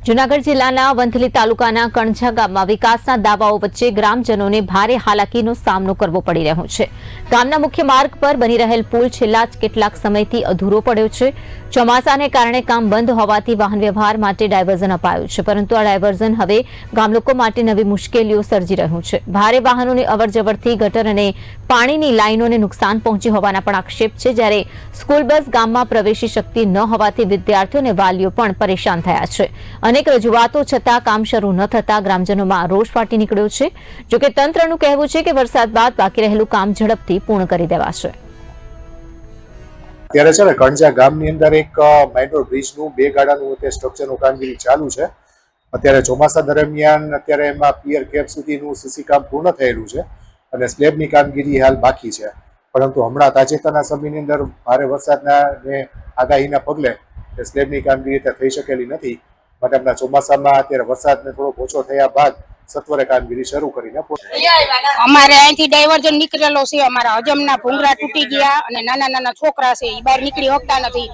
જૂનાગઢ જિલ્લાના વંથલી તાલુકાના કણઝા ગામમાં વિકાસના દાવાઓ વચ્ચે ગ્રામજનોને ભારે હાલાકીનો સામનો કરવો પડી રહ્યો છે। ગામના મુખ્ય માર્ગ પર બની રહેલ પુલ છેલ્લા કેટલાક સમયથી અધૂરો પડ્યો છે। ચોમાસાને કારણે કામ બંધ હોવાથી વાહન વ્યવહાર માટે ડાયવર્ઝન અપાયું છે, પરંતુ આ ડાયવર્ઝન હવે ગામલોકો માટે નવી મુશ્કેલીઓ સર્જી રહ્યું છે। ભારે વાહનોની અવરજવરથી ગટર અને પાણીની લાઇનોને નુકસાન પહોંચ્યું હોવાના પણ આક્ષેપ છે, જ્યારે સ્કૂલ બસ ગામમાં પ્રવેશી શકતી ન હોવાથી વિદ્યાર્થીઓ અને વાલીઓ પણ પરેશાન થયા છે। અનેક રજૂઆતો છતાં કામ શરૂ ન થતા ગ્રામજનોમાં રોષ ફાટી નીકળ્યો છે। જોકે તંત્રનું કહેવું છે કે વરસાદ બાદ બાકી રહેલું કામ ઝડપથી પૂર્ણ કરી દેવાશે। અત્યારે છે ને કણઝા ગામની અંદર એક માઇનોર બ્રિજનું 2 ગાડાનું સ્ટ્રક્ચરનું કામગીરી ચાલુ છે। અત્યારે ચોમાસા દરમિયાન અત્યારે એમાં પિયર કેપ સુધીનું સીસી કામ પૂર્ણ થયેલું છે અને સ્લેબની કામગીરી હાલ બાકી છે, પરંતુ હમણાં તાજેતરના સમયની અંદર ભારે વરસાદના આગાહીના પગલે સ્લેબની કામગીરી થઈ શકેલી નથી। માટે હમણાં ચોમાસામાં અત્યારે વરસાદને થોડો ઓછો થયા બાદ સત્વરે કામગીરી શરૂ કરીને અમારે અહીંથી ડાયવર્ઝન નીકળેલો છે। અમારા હજમના ભૂંગરા તૂટી ગયા અને નાના નાના છોકરા છે એ બહાર નીકળી શકતા નથી।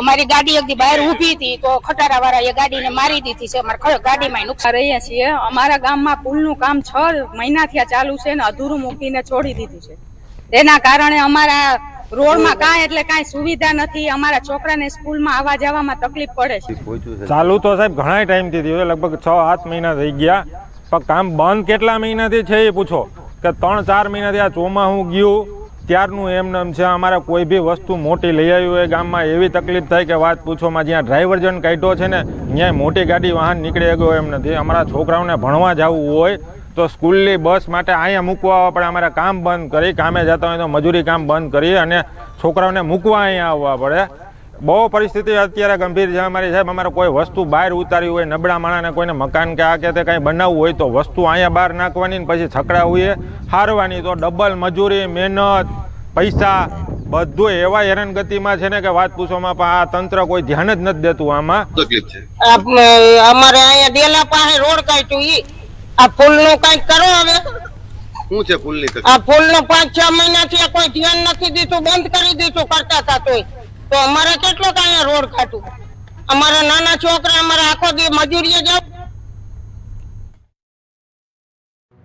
અમારી ગાડી એકદી બહાર ઊભી હતી તો ખટારા વાળા એ ગાડીને મારી દીધી છે। અમારા ગાડીમાં નુકસાન રહ્યા છીએ। અમારા ગામમાં પુલનું કામ 6 મહિનાથી ચાલુ છે ને અધૂરું મૂકીને છોડી દીધું છે। તેના કારણે અમારા રોડમાં કાંઈ એટલે કાંઈ સુવિધા નથી। અમારા છોકરાને સ્કૂલમાં આવવા જવામાં તકલીફ પડે છે। ચાલુ તો સાહેબ ઘણા ટાઈમથી થયું, લગભગ 6-7 મહિના થઈ ગયા, પણ કામ બંધ કેટલા મહિનાથી છે એ પૂછો કે 3-4 મહિનાથી આ ચોમાસું ગયું ત્યારનું એમ છે। અમારે કોઈ બી વસ્તુ મોટી લઈ આવી હોય ગામમાં એવી તકલીફ થાય કે વાત પૂછોમાં। જ્યાં ડ્રાઈવર્ઝન કાઢ્યો છે ને ત્યાં મોટી ગાડી વાહન નીકળી ગયો એમ નથી। અમારા છોકરાઓને ભણવા જવું હોય તો સ્કૂલની બસ માટે અહીંયા મૂકવા આવવા પડે। અમારે કામ બંધ કરી, કામે જતા હોય તો મજૂરી કામ બંધ કરી અને છોકરાઓને મૂકવા અહીંયા આવવા પડે। બહુ પરિસ્થિતિ અત્યારે ગંભીર છે અમારી સાહેબ। અમારે કોઈ વસ્તુ બહાર ઉતારી હોય, નબળા માણસને કોઈને મકાન કે આ કે તે કંઈ બનાવવું હોય તો વસ્તુ અહીંયા બહાર નાખવાની ને પછી છકડા હોય હારવાની, તો ડબલ મજૂરી, મહેનત, પૈસા બધું એવા હેરાનગતિમાં છે ને કે વાત પૂછવામાં। પણ આ તંત્ર કોઈ ધ્યાન જ નથી દેતું આમાં। તકલીફ છે અમારે અહીંયા ડેલા પાસે રોડ કાઢ્યું, આ પુલનું કંઈક કરો હવે। શું છે પુલની તકલીફ? આ પુલનું 5-6 મહિનાથી કોઈ ધ્યાન નથી દીધું, બંધ કરી દીધું કરતા હતા તો અમારે કેટલો અહીંયા રોડ કાઢવું। અમારા નાના છોકરા અમારા આખો દી મજૂરીએ જાવ